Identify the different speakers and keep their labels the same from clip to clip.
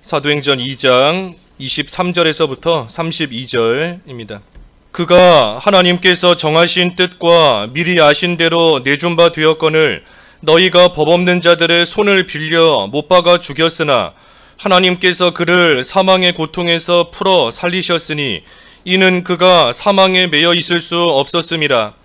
Speaker 1: 사도행전 2장 23절에서부터 32절입니다. 그가 하나님께서 정하신 뜻과 미리 아신 대로 내준 바 되었거늘 너희가 법 없는 자들의 손을 빌려 못 박아 죽였으나 하나님께서 그를 사망의 고통에서 풀어 살리셨으니 이는 그가 사망에 매여 있을 수 없었음이라.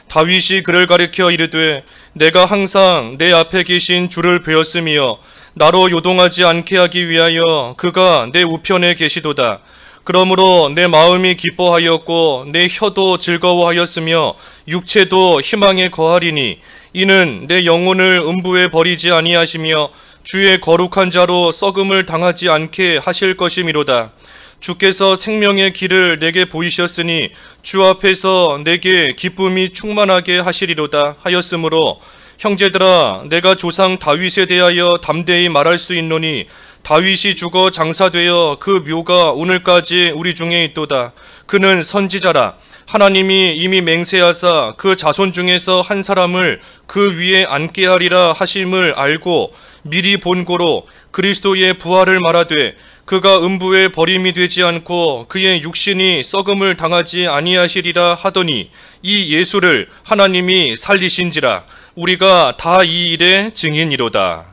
Speaker 1: 다윗이 그를 가리켜 이르되 내가 항상 내 앞에 계신 주를 배웠으며 나로 요동하지 않게 하기 위하여 그가 내 우편에 계시도다. 그러므로 내 마음이 기뻐하였고 내 혀도 즐거워하였으며 육체도 희망에 거하리니 이는 내 영혼을 음부에 버리지 아니하시며 주의 거룩한 자로 썩음을 당하지 않게 하실 것이미로다. 주께서 생명의 길을 내게 보이셨으니 주 앞에서 내게 기쁨이 충만하게 하시리로다 하였으므로 형제들아 내가 조상 다윗에 대하여 담대히 말할 수 있노니 다윗이 죽어 장사되어 그 묘가 오늘까지 우리 중에 있도다. 그는 선지자라. 하나님이 이미 맹세하사 그 자손 중에서 한 사람을 그 위에 앉게 하리라 하심을 알고 미리 본고로 그리스도의 부활을 말하되 그가 음부에 버림이 되지 않고 그의 육신이 썩음을 당하지 아니하시리라 하더니 이 예수를 하나님이 살리신지라. 우리가 다 이 일의 증인이로다.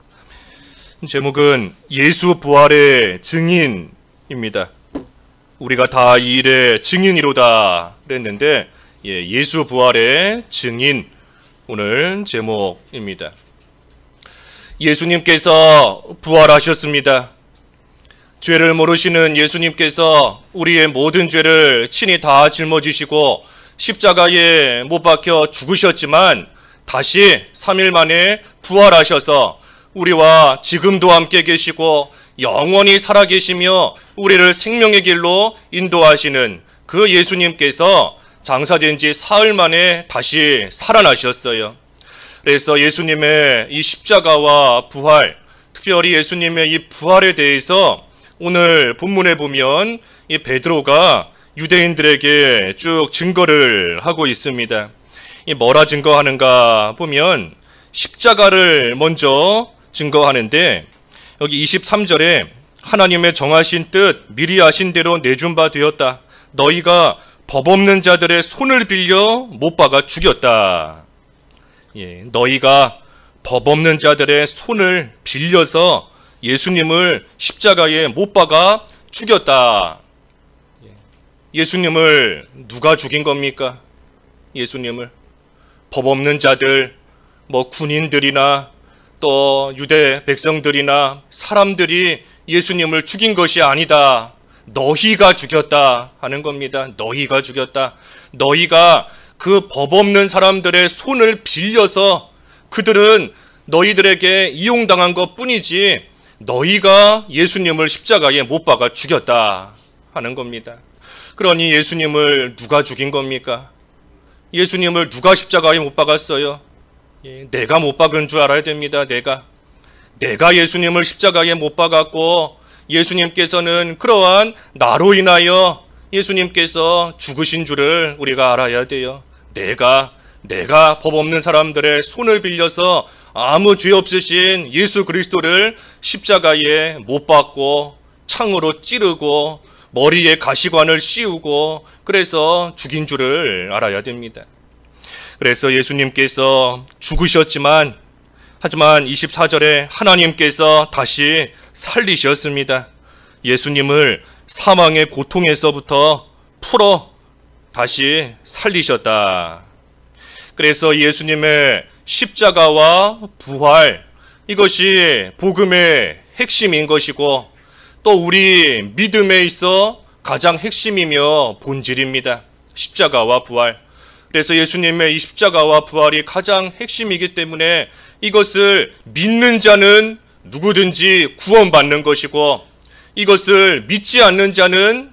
Speaker 1: 제목은 예수 부활의 증인입니다. 우리가 다 이 일의 증인이로다 그랬는데 예수 부활의 증인 오늘 제목입니다. 예수님께서 부활하셨습니다. 죄를 모르시는 예수님께서 우리의 모든 죄를 친히 다 짊어지시고 십자가에 못 박혀 죽으셨지만 다시 3일 만에 부활하셔서 우리와 지금도 함께 계시고 영원히 살아계시며 우리를 생명의 길로 인도하시는 그 예수님께서 장사된 지 사흘 만에 다시 살아나셨어요. 그래서 예수님의 이 십자가와 부활, 특별히 예수님의 이 부활에 대해서 오늘 본문에 보면 이 베드로가 유대인들에게 쭉 증거를 하고 있습니다. 이 뭐라 증거하는가 보면 십자가를 먼저 증거하는데 여기 23절에 하나님의 정하신 뜻 미리 아신 대로 내준 바 되었다. 너희가 법 없는 자들의 손을 빌려 못 박아 죽였다. 너희가 법 없는 자들의 손을 빌려서 예수님을 십자가에 못 박아 죽였다. 예수님을 누가 죽인 겁니까? 예수님을 법 없는 자들, 군인들이나 또 유대 백성들이나 사람들이 예수님을 죽인 것이 아니다. 너희가 죽였다 하는 겁니다. 너희가 죽였다. 너희가 그 법 없는 사람들의 손을 빌려서 그들은 너희들에게 이용당한 것 뿐이지 너희가 예수님을 십자가에 못 박아 죽였다 하는 겁니다. 그러니 예수님을 누가 죽인 겁니까? 예수님을 누가 십자가에 못 박았어요? 내가 못 박은 줄 알아야 됩니다. 내가 예수님을 십자가에 못 박았고 예수님께서는 그러한 나로 인하여 예수님께서 죽으신 줄을 우리가 알아야 돼요. 내가 법 없는 사람들의 손을 빌려서 아무 죄 없으신 예수 그리스도를 십자가에 못 박고 창으로 찌르고 머리에 가시관을 씌우고 그래서 죽인 줄을 알아야 됩니다. 그래서 예수님께서 죽으셨지만 하지만 24절에 하나님께서 다시 살리셨습니다. 예수님을 사망의 고통에서부터 풀어 다시 살리셨다. 그래서 예수님의 십자가와 부활 이것이 복음의 핵심인 것이고 또 우리 믿음에 있어 가장 핵심이며 본질입니다. 십자가와 부활. 그래서 예수님의 이 십자가와 부활이 가장 핵심이기 때문에 이것을 믿는 자는 누구든지 구원받는 것이고 이것을 믿지 않는 자는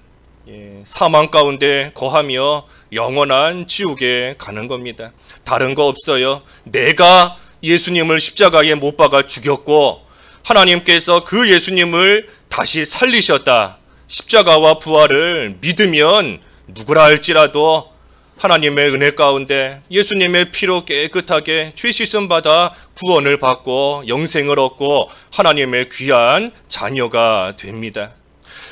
Speaker 1: 사망 가운데 거하며 영원한 지옥에 가는 겁니다. 다른 거 없어요. 내가 예수님을 십자가에 못 박아 죽였고 하나님께서 그 예수님을 다시 살리셨다. 십자가와 부활을 믿으면 누구라 할지라도 하나님의 은혜 가운데 예수님의 피로 깨끗하게 죄 씻음 받아 구원을 받고 영생을 얻고 하나님의 귀한 자녀가 됩니다.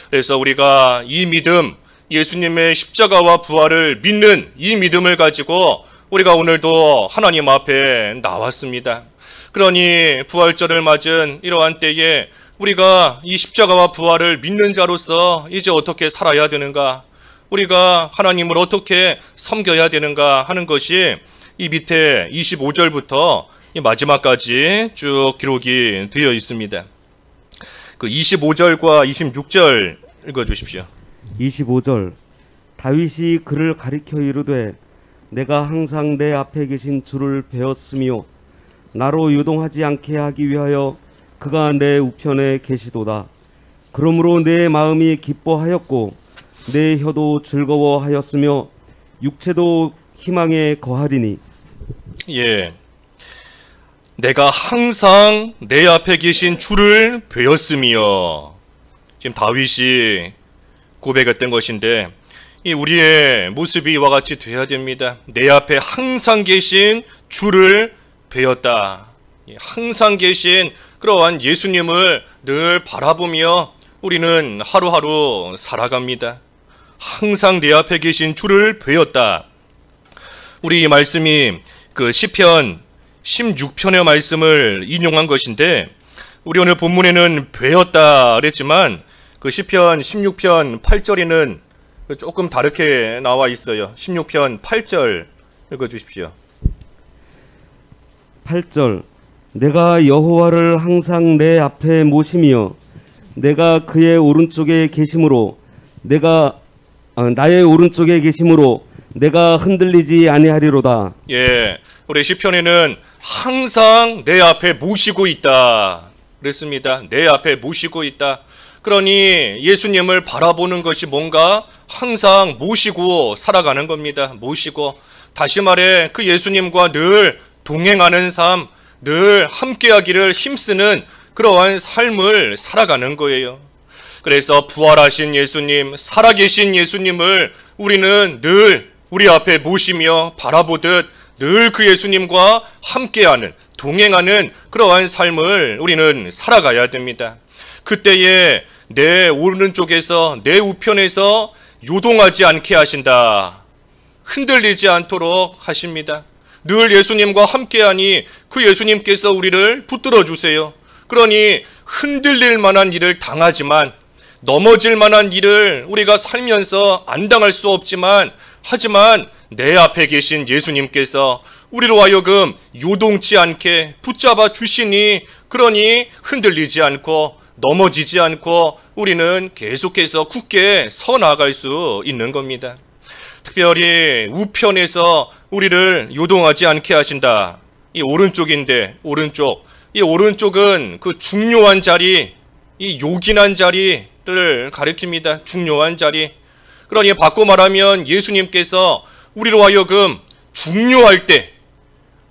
Speaker 1: 그래서 우리가 이 믿음, 예수님의 십자가와 부활을 믿는 이 믿음을 가지고 우리가 오늘도 하나님 앞에 나왔습니다. 그러니 부활절을 맞은 이러한 때에 우리가 이 십자가와 부활을 믿는 자로서 이제 어떻게 살아야 되는가, 우리가 하나님을 어떻게 섬겨야 되는가 하는 것이 이 밑에 25절부터 이 마지막까지 쭉 기록이 되어 있습니다. 그 25절과 26절 읽어주십시오.
Speaker 2: 25절. 다윗이 그를 가리켜 이르되 내가 항상 내 앞에 계신 주를 배웠으며 나로 유동하지 않게 하기 위하여 그가 내 우편에 계시도다. 그러므로 내 마음이 기뻐하였고 내 혀도 즐거워하였으며 육체도 희망에 거하리니.
Speaker 1: 예, 내가 항상 내 앞에 계신 주를 배웠으며, 지금 다윗이 고백했던 것인데 이 우리의 모습이 이와 같이 되어야 됩니다. 내 앞에 항상 계신 주를 배웠다. 항상 계신 그러한 예수님을 늘 바라보며 우리는 하루하루 살아갑니다. 항상 내 앞에 계신 주를 배웠다. 우리 이 말씀이 그 시편 16편의 말씀을 인용한 것인데, 우리 오늘 본문에는 배웠다 그랬지만 그 시편 16편 8절에는 조금 다르게 나와 있어요. 16편 8절 읽어주십시오.
Speaker 2: 8절. 내가 여호와를 항상 내 앞에 모시며 내가 그의 오른쪽에 계심으로 나의 오른쪽에 계심으로 내가 흔들리지 아니하리로다.
Speaker 1: 예, 우리 시편에는 항상 내 앞에 모시고 있다 그랬습니다. 내 앞에 모시고 있다. 그러니 예수님을 바라보는 것이 뭔가 항상 모시고 살아가는 겁니다. 모시고, 다시 말해 그 예수님과 늘 동행하는 삶, 늘 함께하기를 힘쓰는 그러한 삶을 살아가는 거예요. 그래서 부활하신 예수님, 살아계신 예수님을 우리는 늘 우리 앞에 모시며 바라보듯 늘 그 예수님과 함께하는, 동행하는 그러한 삶을 우리는 살아가야 됩니다. 그때에 내 오른쪽에서, 내 우편에서 요동하지 않게 하신다. 흔들리지 않도록 하십니다. 늘 예수님과 함께하니 그 예수님께서 우리를 붙들어 주세요. 그러니 흔들릴 만한 일을 당하지만, 넘어질 만한 일을 우리가 살면서 안 당할 수 없지만, 하지만 내 앞에 계신 예수님께서 우리로 하여금 요동치 않게 붙잡아 주시니, 그러니 흔들리지 않고 넘어지지 않고 우리는 계속해서 굳게 서 나갈 수 있는 겁니다. 특별히 우편에서 우리를 요동하지 않게 하신다. 이 오른쪽인데, 이 오른쪽은 그 중요한 자리, 이 요긴한 자리를 가리킵니다. 중요한 자리. 그러니 바꿔 말하면 예수님께서 우리로 하여금 중요할 때,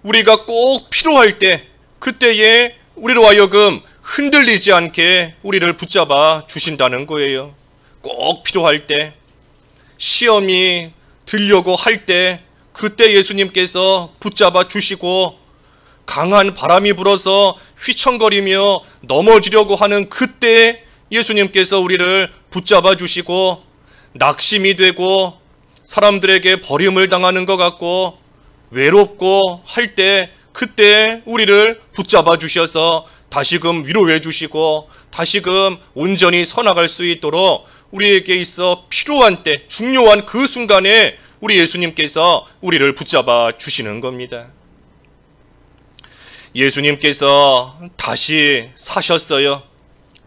Speaker 1: 우리가 꼭 필요할 때, 그때에 우리로 하여금 흔들리지 않게 우리를 붙잡아 주신다는 거예요. 꼭 필요할 때, 시험이 들려고 할 때, 그때 예수님께서 붙잡아 주시고, 강한 바람이 불어서 휘청거리며 넘어지려고 하는 그때 예수님께서 우리를 붙잡아 주시고, 낙심이 되고 사람들에게 버림을 당하는 것 같고 외롭고 할 때, 그때 우리를 붙잡아 주셔서 다시금 위로해 주시고 다시금 온전히 서나갈 수 있도록 우리에게 있어 필요한 때, 중요한 그 순간에 우리 예수님께서 우리를 붙잡아 주시는 겁니다. 예수님께서 다시 사셨어요.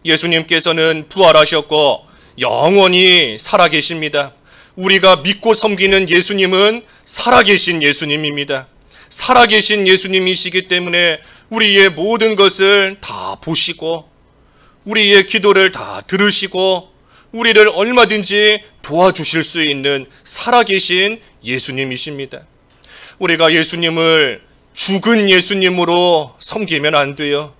Speaker 1: 예수님께서는 부활하셨고 영원히 살아계십니다. 우리가 믿고 섬기는 예수님은 살아계신 예수님입니다. 살아계신 예수님이시기 때문에 우리의 모든 것을 다 보시고 우리의 기도를 다 들으시고 우리를 얼마든지 도와주실 수 있는 살아계신 예수님이십니다. 우리가 예수님을 죽은 예수님으로 섬기면 안 돼요.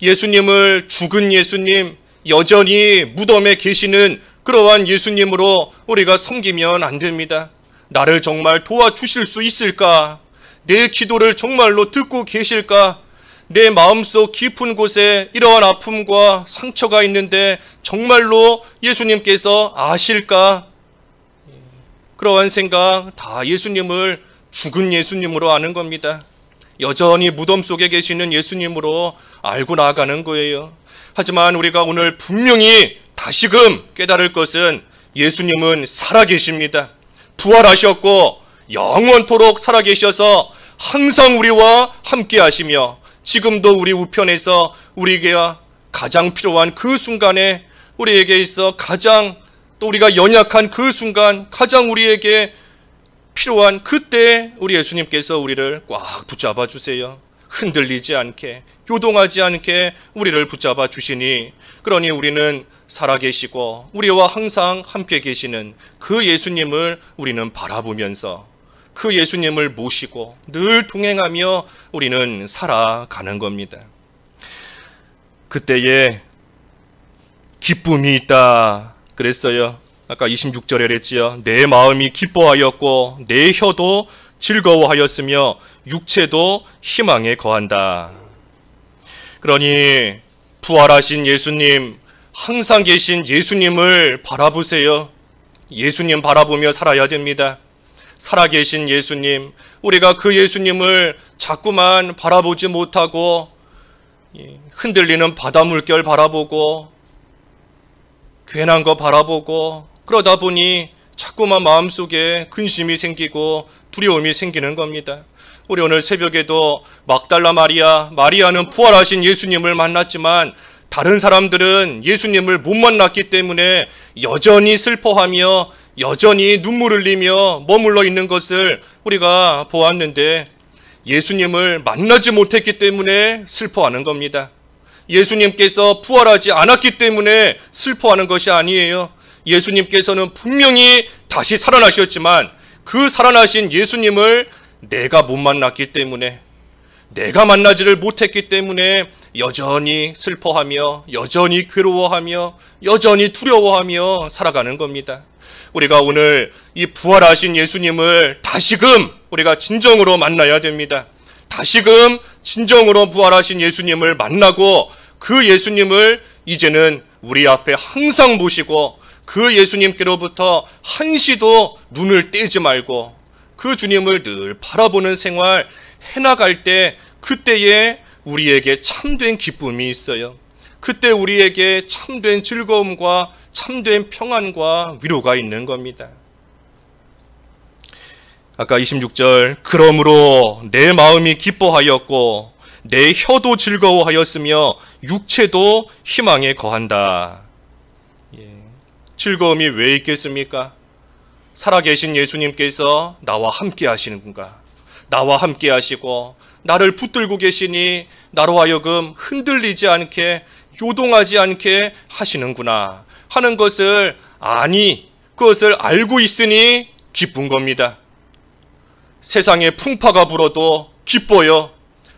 Speaker 1: 예수님을 죽은 예수님, 여전히 무덤에 계시는 그러한 예수님으로 우리가 섬기면 안 됩니다. 나를 정말 도와주실 수 있을까? 내 기도를 정말로 듣고 계실까? 내 마음속 깊은 곳에 이러한 아픔과 상처가 있는데 정말로 예수님께서 아실까? 그러한 생각 다 예수님을 죽은 예수님으로 아는 겁니다. 여전히 무덤 속에 계시는 예수님으로 알고 나아가는 거예요. 하지만 우리가 오늘 분명히 다시금 깨달을 것은 예수님은 살아계십니다. 부활하셨고 영원토록 살아계셔서 항상 우리와 함께 하시며 지금도 우리 우편에서 우리에게 가장 필요한 그 순간에 우리에게 있어 가장 또 우리가 연약한 그 순간 가장 우리에게 필요한 그때 우리 예수님께서 우리를 꽉 붙잡아 주세요. 흔들리지 않게 요동하지 않게 우리를 붙잡아 주시니 그러니 우리는 살아계시고 우리와 항상 함께 계시는 그 예수님을 우리는 바라보면서 그 예수님을 모시고 늘 동행하며 우리는 살아가는 겁니다. 그때에 기쁨이 있다 그랬어요. 아까 26절에 그랬지요. 내 마음이 기뻐하였고 내 혀도 즐거워하였으며 육체도 희망에 거한다. 그러니 부활하신 예수님, 항상 계신 예수님을 바라보세요. 예수님 바라보며 살아야 됩니다. 살아계신 예수님, 우리가 그 예수님을 자꾸만 바라보지 못하고 흔들리는 바다 물결 바라보고 괜한 거 바라보고 그러다 보니 자꾸만 마음속에 근심이 생기고 두려움이 생기는 겁니다. 우리 오늘 새벽에도 막달라 마리아는 부활하신 예수님을 만났지만 다른 사람들은 예수님을 못 만났기 때문에 여전히 슬퍼하며 여전히 눈물을 흘리며 머물러 있는 것을 우리가 보았는데 예수님을 만나지 못했기 때문에 슬퍼하는 겁니다. 예수님께서 부활하지 않았기 때문에 슬퍼하는 것이 아니에요. 예수님께서는 분명히 다시 살아나셨지만 그 살아나신 예수님을 내가 못 만났기 때문에 내가 만나지를 못했기 때문에 여전히 슬퍼하며 여전히 괴로워하며 여전히 두려워하며 살아가는 겁니다. 우리가 오늘 이 부활하신 예수님을 다시금 우리가 진정으로 만나야 됩니다. 다시금 진정으로 부활하신 예수님을 만나고 그 예수님을 이제는 우리 앞에 항상 모시고 그 예수님께로부터 한시도 눈을 떼지 말고 그 주님을 늘 바라보는 생활 해나갈 때 그때에 우리에게 참된 기쁨이 있어요. 그때 우리에게 참된 즐거움과 참된 평안과 위로가 있는 겁니다. 아까 26절 그러므로 내 마음이 기뻐하였고 내 혀도 즐거워하였으며 육체도 희망에 거한다. 즐거움이 왜 있겠습니까? 살아계신 예수님께서 나와 함께 하시는가? 나와 함께 하시고 나를 붙들고 계시니 나로 하여금 흔들리지 않게 요동하지 않게 하시는구나 하는 것을 그것을 알고 있으니 기쁜 겁니다. 세상에 풍파가 불어도 기뻐요.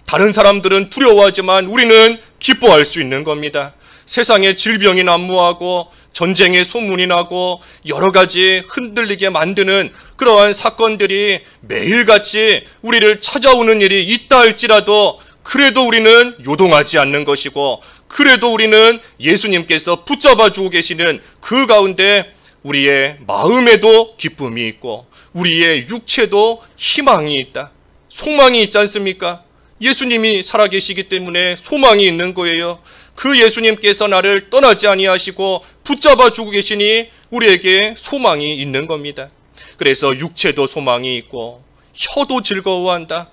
Speaker 1: 다른 사람들은 두려워하지만 우리는 기뻐할 수 있는 겁니다. 세상에 질병이 난무하고 전쟁의 소문이 나고 여러 가지 흔들리게 만드는 그러한 사건들이 매일같이 우리를 찾아오는 일이 있다 할지라도 그래도 우리는 요동하지 않는 것이고 그래도 우리는 예수님께서 붙잡아주고 계시는 그 가운데 우리의 마음에도 기쁨이 있고 우리의 육체도 희망이 있다. 소망이 있지 않습니까? 예수님이 살아계시기 때문에 소망이 있는 거예요. 그 예수님께서 나를 떠나지 아니하시고 붙잡아주고 계시니 우리에게 소망이 있는 겁니다. 그래서 육체도 소망이 있고 혀도 즐거워한다.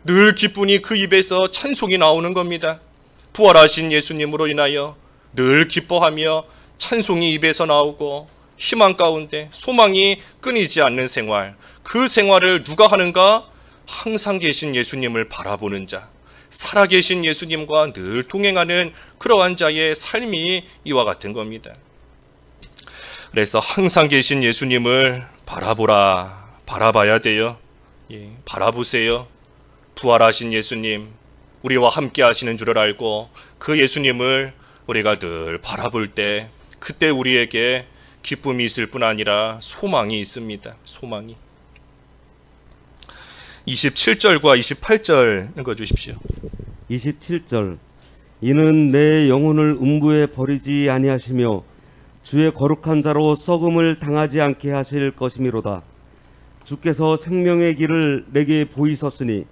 Speaker 1: 늘 기쁘니 그 입에서 찬송이 나오는 겁니다. 부활하신 예수님으로 인하여 늘 기뻐하며 찬송이 입에서 나오고 희망 가운데 소망이 끊이지 않는 생활, 그 생활을 누가 하는가? 항상 계신 예수님을 바라보는 자, 살아계신 예수님과 늘 동행하는 그러한 자의 삶이 이와 같은 겁니다. 그래서 항상 계신 예수님을 바라봐야 돼요. 바라보세요. 부활하신 예수님, 우리와 함께 하시는 줄을 알고 그 예수님을 우리가 늘 바라볼 때 그때 우리에게 기쁨이 있을 뿐 아니라 소망이 있습니다. 소망이. 27절과 28절 읽어주십시오.
Speaker 2: 27절. 이는 내 영혼을 음부에 버리지 아니하시며 주의 거룩한 자로 썩음을 당하지 않게 하실 것이미로다. 주께서 생명의 길을 내게 보이셨으니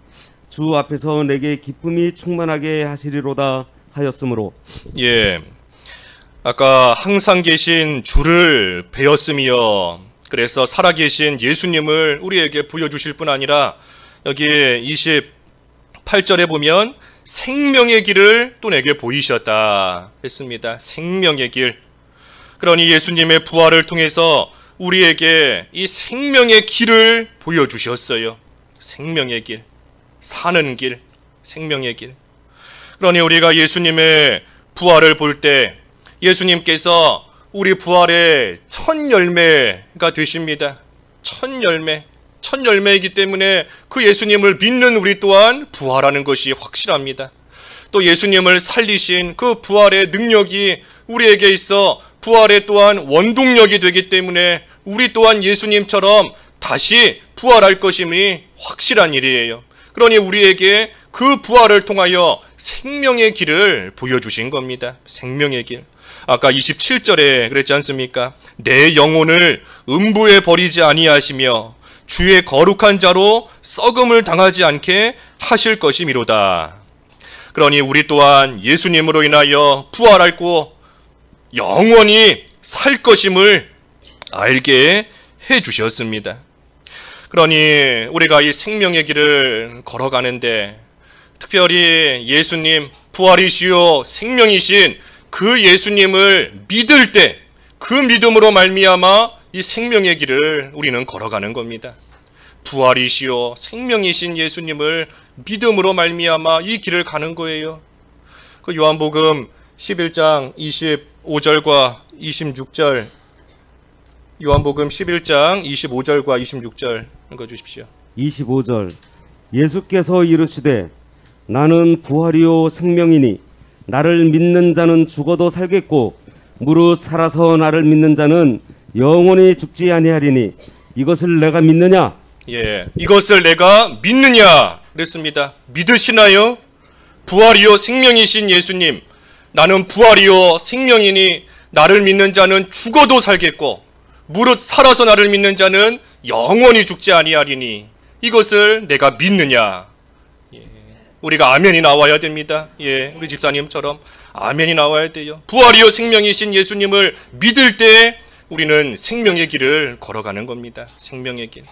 Speaker 2: 주 앞에서 내게 기쁨이 충만하게 하시리로다 하였으므로.
Speaker 1: 예, 아까 항상 계신 주를 배웠으며 그래서 살아계신 예수님을 우리에게 보여주실 뿐 아니라 여기 28절에 보면 생명의 길을 또 내게 보이셨다 했습니다. 생명의 길. 그러니 예수님의 부활을 통해서 우리에게 이 생명의 길을 보여주셨어요. 생명의 길, 사는 길, 생명의 길. 그러니 우리가 예수님의 부활을 볼 때 예수님께서 우리 부활의 첫 열매가 되십니다. 첫 열매. 첫 열매이기 때문에 그 예수님을 믿는 우리 또한 부활하는 것이 확실합니다. 또 예수님을 살리신 그 부활의 능력이 우리에게 있어 부활의 또한 원동력이 되기 때문에 우리 또한 예수님처럼 다시 부활할 것임이 확실한 일이에요. 그러니 우리에게 그 부활을 통하여 생명의 길을 보여주신 겁니다. 생명의 길. 아까 27절에 그랬지 않습니까? 내 영혼을 음부에 버리지 아니하시며 주의 거룩한 자로 썩음을 당하지 않게 하실 것이미로다. 그러니 우리 또한 예수님으로 인하여 부활하고 영원히 살 것임을 알게 해주셨습니다. 그러니 우리가 이 생명의 길을 걸어가는데 특별히 예수님 부활이시요 생명이신 그 예수님을 믿을 때 그 믿음으로 말미암아 이 생명의 길을 우리는 걸어가는 겁니다. 부활이시요 생명이신 예수님을 믿음으로 말미암아 이 길을 가는 거예요. 그 요한복음 11장 25절과 26절, 요한복음 11장 25절과 26절 읽어주십시오.
Speaker 2: 25절. 예수께서 이르시되 나는 부활이요 생명이니 나를 믿는 자는 죽어도 살겠고 무릇 살아서 나를 믿는 자는 영원히 죽지 아니하리니 이것을 내가 믿느냐?
Speaker 1: 예, 이것을 내가 믿느냐 그랬습니다. 믿으시나요? 부활이요 생명이신 예수님, 나는 부활이요 생명이니 나를 믿는 자는 죽어도 살겠고 무릇 살아서 나를 믿는 자는 영원히 죽지 아니하리니 이것을 내가 믿느냐? 예, 우리가 아멘이 나와야 됩니다. 예, 우리 집사님처럼 아멘이 나와야 돼요. 부활이요 생명이신 예수님을 믿을 때 우리는 생명의 길을 걸어가는 겁니다. 생명의 길.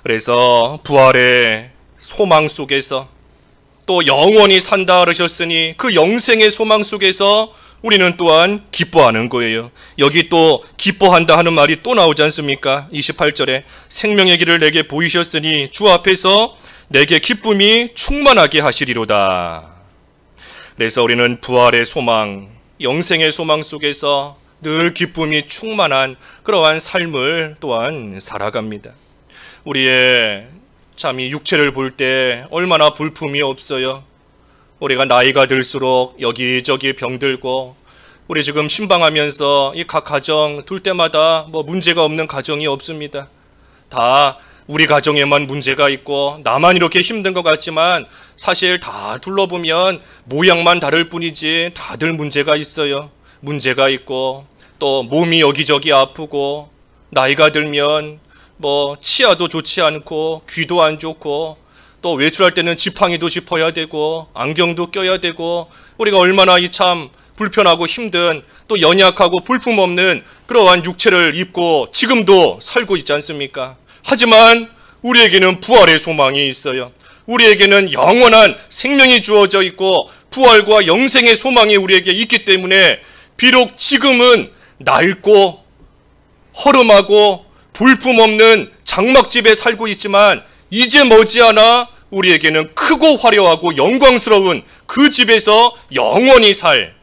Speaker 1: 그래서 부활의 소망 속에서 또 영원히 산다 그러셨으니 그 영생의 소망 속에서 우리는 또한 기뻐하는 거예요. 여기 또 기뻐한다 하는 말이 또 나오지 않습니까? 28절에 생명의 길을 내게 보이셨으니 주 앞에서 내게 기쁨이 충만하게 하시리로다. 그래서 우리는 부활의 소망, 영생의 소망 속에서 늘 기쁨이 충만한 그러한 삶을 또한 살아갑니다. 우리의 참 이 육체를 볼 때 얼마나 볼품이 없어요. 우리가 나이가 들수록 여기저기 병들고 우리 지금 신방하면서 이 각 가정 둘 때마다 뭐 문제가 없는 가정이 없습니다. 다 우리 가정에만 문제가 있고 나만 이렇게 힘든 것 같지만 사실 다 둘러보면 모양만 다를 뿐이지 다들 문제가 있어요. 문제가 있고 또 몸이 여기저기 아프고 나이가 들면 뭐 치아도 좋지 않고 귀도 안 좋고 또 외출할 때는 지팡이도 짚어야 되고 안경도 껴야 되고 우리가 얼마나 이 참 불편하고 힘든 또 연약하고 볼품없는 그러한 육체를 입고 지금도 살고 있지 않습니까? 하지만 우리에게는 부활의 소망이 있어요. 우리에게는 영원한 생명이 주어져 있고 부활과 영생의 소망이 우리에게 있기 때문에 비록 지금은 낡고 허름하고 볼품없는 장막집에 살고 있지만 이제 머지않아 우리에게는 크고 화려하고 영광스러운 그 집에서 영원히 살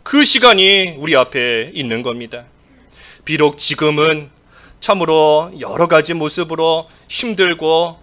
Speaker 1: 그 시간이 우리 앞에 있는 겁니다. 비록 지금은 참으로 여러 가지 모습으로 힘들고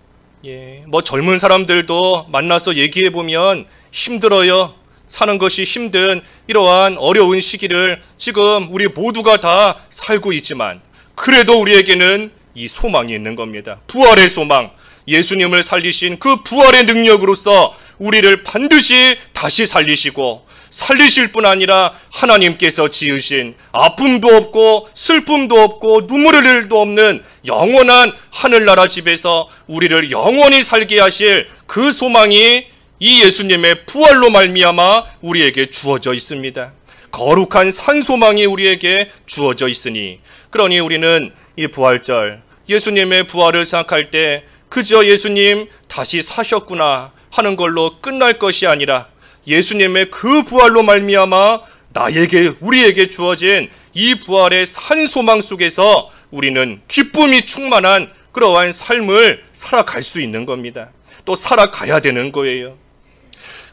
Speaker 1: 뭐 젊은 사람들도 만나서 얘기해 보면 힘들어요. 사는 것이 힘든 이러한 어려운 시기를 지금 우리 모두가 다 살고 있지만 그래도 우리에게는 이 소망이 있는 겁니다. 부활의 소망, 예수님을 살리신 그 부활의 능력으로서 우리를 반드시 다시 살리시고, 살리실 뿐 아니라 하나님께서 지으신 아픔도 없고 슬픔도 없고 눈물 흘릴 일도 없는 영원한 하늘나라 집에서 우리를 영원히 살게 하실 그 소망이 이 예수님의 부활로 말미암아 우리에게 주어져 있습니다. 거룩한 산소망이 우리에게 주어져 있으니, 그러니 우리는 이 부활절, 예수님의 부활을 생각할 때 그저 예수님 다시 사셨구나 하는 걸로 끝날 것이 아니라, 예수님의 그 부활로 말미암아 나에게, 우리에게 주어진 이 부활의 산소망 속에서 우리는 기쁨이 충만한 그러한 삶을 살아갈 수 있는 겁니다. 또 살아가야 되는 거예요.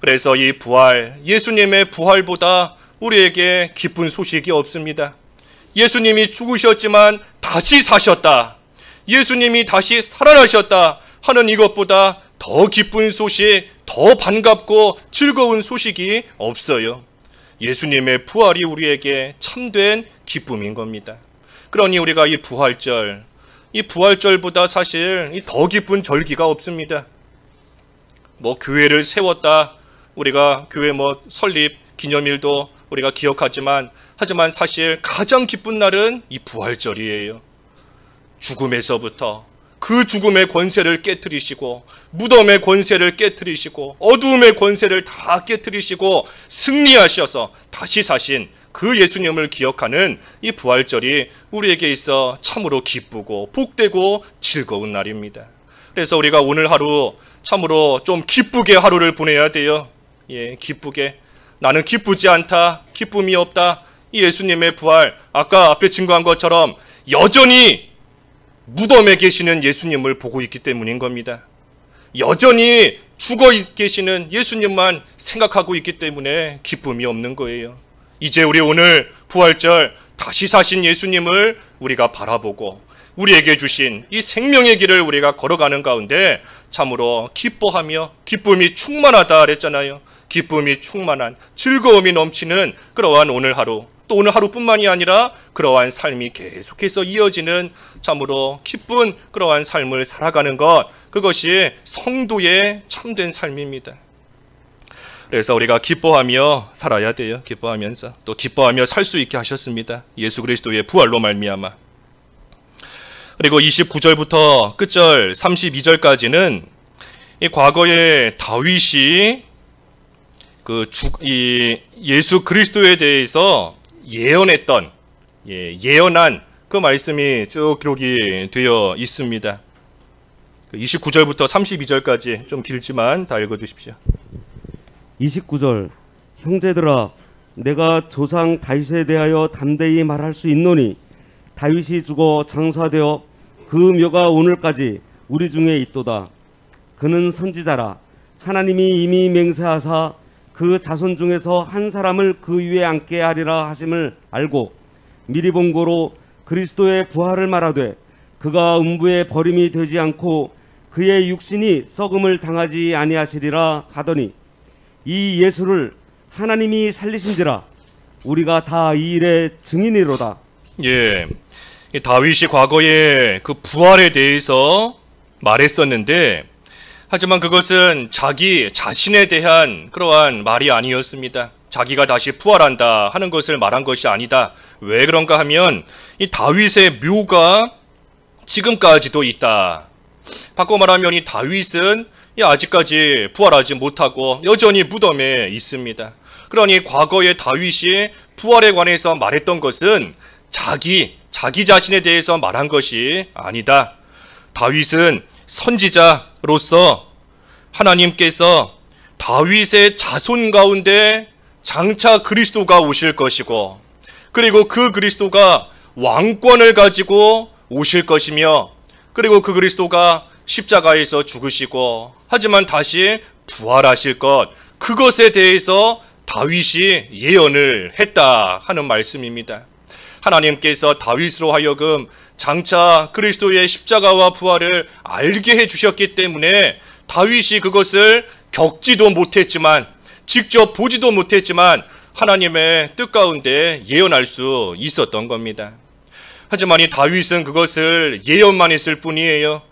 Speaker 1: 그래서 이 부활, 예수님의 부활보다 우리에게 기쁜 소식이 없습니다. 예수님이 죽으셨지만 다시 사셨다, 예수님이 다시 살아나셨다 하는 이것보다 더 기쁜 소식, 더 반갑고 즐거운 소식이 없어요. 예수님의 부활이 우리에게 참된 기쁨인 겁니다. 그러니 우리가 이 부활절보다 사실 더 기쁜 절기가 없습니다. 교회를 세웠다, 우리가 교회 설립 기념일도 우리가 기억하지만, 하지만 사실 가장 기쁜 날은 이 부활절이에요. 죽음에서부터 그 죽음의 권세를 깨뜨리시고, 무덤의 권세를 깨뜨리시고, 어두움의 권세를 다 깨뜨리시고 승리하셔서 다시 사신 그 예수님을 기억하는 이 부활절이 우리에게 있어 참으로 기쁘고 복되고 즐거운 날입니다. 그래서 우리가 오늘 하루 참으로 좀 기쁘게 하루를 보내야 돼요. 기쁘게. 나는 기쁘지 않다, 기쁨이 없다. 이 예수님의 부활, 아까 앞에 증거한 것처럼 여전히 무덤에 계시는 예수님을 보고 있기 때문인 겁니다. 여전히 죽어 계시는 예수님만 생각하고 있기 때문에 기쁨이 없는 거예요. 이제 우리 오늘 부활절 다시 사신 예수님을 우리가 바라보고 우리에게 주신 이 생명의 길을 우리가 걸어가는 가운데 참으로 기뻐하며 기쁨이 충만하다 그랬잖아요. 기쁨이 충만한, 즐거움이 넘치는 그러한 오늘 하루, 또 오늘 하루뿐만이 아니라 그러한 삶이 계속해서 이어지는 참으로 기쁜 그러한 삶을 살아가는 것, 그것이 성도의 참된 삶입니다. 그래서 우리가 기뻐하며 살아야 돼요. 기뻐하면서 또 기뻐하며 살 수 있게 하셨습니다. 예수 그리스도의 부활로 말미암아. 그리고 29절부터 끝절 32절까지는 이 과거에 다윗이 예수 그리스도에 대해서 예언했던, 예언한 그 말씀이 쭉 기록이 되어 있습니다. 29절부터 32절까지 좀 길지만 다 읽어주십시오.
Speaker 2: 29절, 형제들아, 내가 조상 다윗에 대하여 담대히 말할 수 있노니 다윗이 죽어 장사되어 그 묘가 오늘까지 우리 중에 있도다. 그는 선지자라. 하나님이 이미 맹세하사 그 자손 중에서 한 사람을 그 위에 앉게 하리라 하심을 알고 미리 본 고로 그리스도의 부활을 말하되 그가 음부에 버림이 되지 않고 그의 육신이 썩음을 당하지 아니하시리라 하더니 이 예수를 하나님이 살리신지라 우리가 다 이 일의 증인이로다.
Speaker 1: 다윗이 과거에 그 부활에 대해서 말했었는데, 하지만 그것은 자기 자신에 대한 그러한 말이 아니었습니다. 자기가 다시 부활한다 하는 것을 말한 것이 아니다. 왜 그런가 하면 이 다윗의 묘가 지금까지도 있다. 바꿔 말하면 이 다윗은 아직까지 부활하지 못하고 여전히 무덤에 있습니다. 그러니 과거에 다윗이 부활에 관해서 말했던 것은 자기 자신에 대해서 말한 것이 아니다. 다윗은 선지자로서 하나님께서 다윗의 자손 가운데 장차 그리스도가 오실 것이고, 그리고 그 그리스도가 왕권을 가지고 오실 것이며, 그리고 그 그리스도가 십자가에서 죽으시고 하지만 다시 부활하실 것, 그것에 대해서 다윗이 예언을 했다 하는 말씀입니다. 하나님께서 다윗으로 하여금 장차 그리스도의 십자가와 부활을 알게 해주셨기 때문에 다윗이 그것을 겪지도 못했지만, 직접 보지도 못했지만 하나님의 뜻 가운데 예언할 수 있었던 겁니다. 하지만 이 다윗은 그것을 예언만 했을 뿐이에요.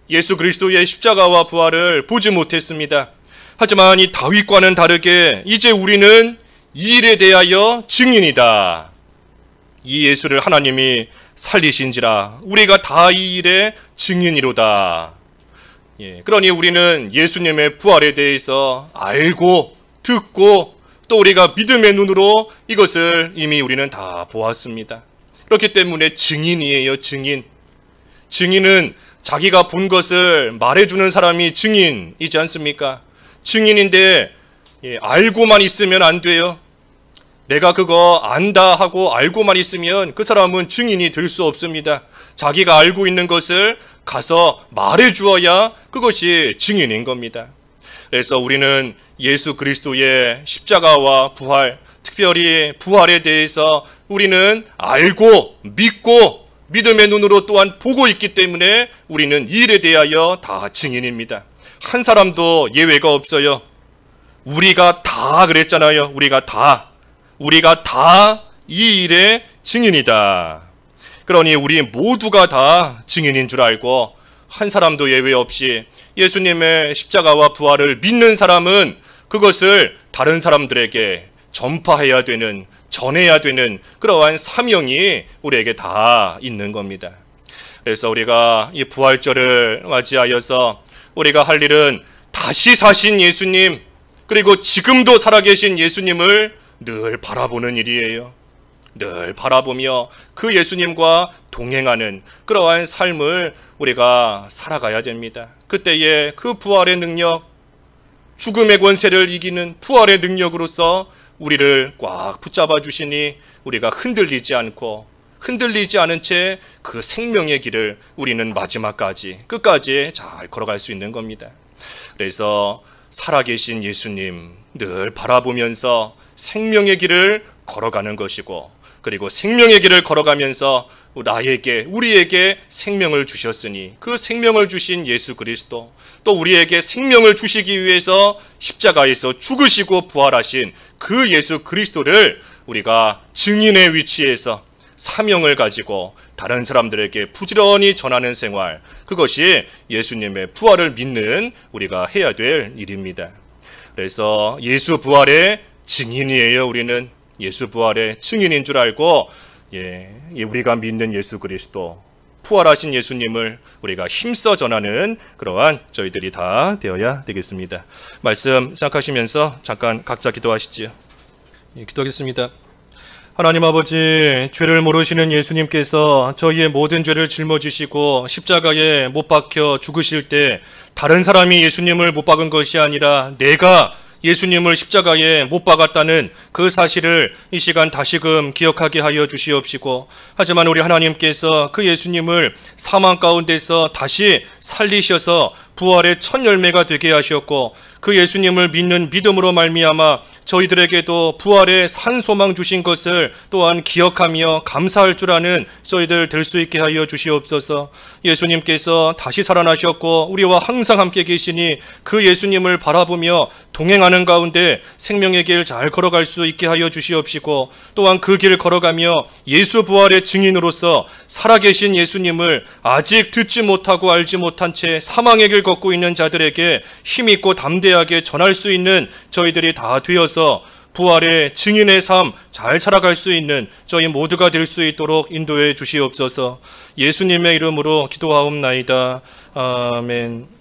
Speaker 1: 예수 그리스도의 십자가와 부활을 보지 못했습니다. 하지만 이 다윗과는 다르게 이제 우리는 이 일에 대하여 증인이다. 이 예수를 하나님이 살리신지라 우리가 다 이 일의 증인이로다. 그러니 우리는 예수님의 부활에 대해서 알고 듣고 또 우리가 믿음의 눈으로 이것을 이미 우리는 다 보았습니다. 그렇기 때문에 증인이에요. 증인. 증인은 자기가 본 것을 말해주는 사람이 증인이지 않습니까? 증인인데 알고만 있으면 안 돼요. 내가 그거 안다 하고 알고만 있으면 그 사람은 증인이 될 수 없습니다. 자기가 알고 있는 것을 가서 말해주어야 그것이 증인인 겁니다. 그래서 우리는 예수 그리스도의 십자가와 부활, 특별히 부활에 대해서 우리는 알고 믿고 믿음의 눈으로 또한 보고 있기 때문에 우리는 이 일에 대하여 다 증인입니다. 한 사람도 예외가 없어요. 우리가 다 그랬잖아요. 우리가 다 이 일의 증인이다. 그러니 우리 모두가 다 증인인 줄 알고 한 사람도 예외 없이 예수님의 십자가와 부활을 믿는 사람은 그것을 다른 사람들에게 전파해야 되는, 전해야 되는 그러한 사명이 우리에게 다 있는 겁니다. 그래서 우리가 이 부활절을 맞이하여서 우리가 할 일은 다시 사신 예수님, 그리고 지금도 살아계신 예수님을 늘 바라보는 일이에요. 늘 바라보며 그 예수님과 동행하는 그러한 삶을 우리가 살아가야 됩니다. 그때에 그 부활의 능력, 죽음의 권세를 이기는 부활의 능력으로서 우리를 꽉 붙잡아 주시니 우리가 흔들리지 않고 흔들리지 않은 채 그 생명의 길을 우리는 마지막까지 끝까지 잘 걸어갈 수 있는 겁니다. 그래서 살아계신 예수님 늘 바라보면서 생명의 길을 걸어가는 것이고, 그리고 생명의 길을 걸어가면서 나에게, 우리에게 생명을 주셨으니 그 생명을 주신 예수 그리스도, 또 우리에게 생명을 주시기 위해서 십자가에서 죽으시고 부활하신 그 예수 그리스도를 우리가 증인의 위치에서 사명을 가지고 다른 사람들에게 부지런히 전하는 생활, 그것이 예수님의 부활을 믿는 우리가 해야 될 일입니다. 그래서 예수 부활의 증인이에요. 우리는 예수 부활의 증인인 줄 알고 우리가 믿는 예수 그리스도, 부활하신 예수님을 우리가 힘써 전하는 그러한 저희들이 다 되어야 되겠습니다. 말씀 생각하시면서 잠깐 각자 기도하시지요. 기도하겠습니다. 하나님 아버지, 죄를 모르시는 예수님께서 저희의 모든 죄를 짊어지시고 십자가에 못 박혀 죽으실 때 다른 사람이 예수님을 못 박은 것이 아니라 내가 예수님을 십자가에 못 박았다는 그 사실을 이 시간 다시금 기억하게 하여 주시옵시고, 하지만 우리 하나님께서 그 예수님을 사망 가운데서 다시 살리셔서 부활의 첫 열매가 되게 하셨고, 그 예수님을 믿는 믿음으로 말미암아 저희들에게도 부활의 산 소망 주신 것을 또한 기억하며 감사할 줄 아는 저희들 될 수 있게 하여 주시옵소서. 예수님께서 다시 살아나셨고 우리와 항상 함께 계시니 그 예수님을 바라보며 동행하는 가운데 생명의 길 잘 걸어갈 수 있게 하여 주시옵시고, 또한 그 길 걸어가며 예수 부활의 증인으로서 살아계신 예수님을 아직 듣지 못하고 알지 못한 채 사망의 길 걷고 있는 자들에게 힘있고 담대하게 전할 수 있는 저희들이 다 되어서 부활의 증인의 삶 잘 살아갈 수 있는 저희 모두가 될 수 있도록 인도해 주시옵소서. 예수님의 이름으로 기도하옵나이다. 아멘.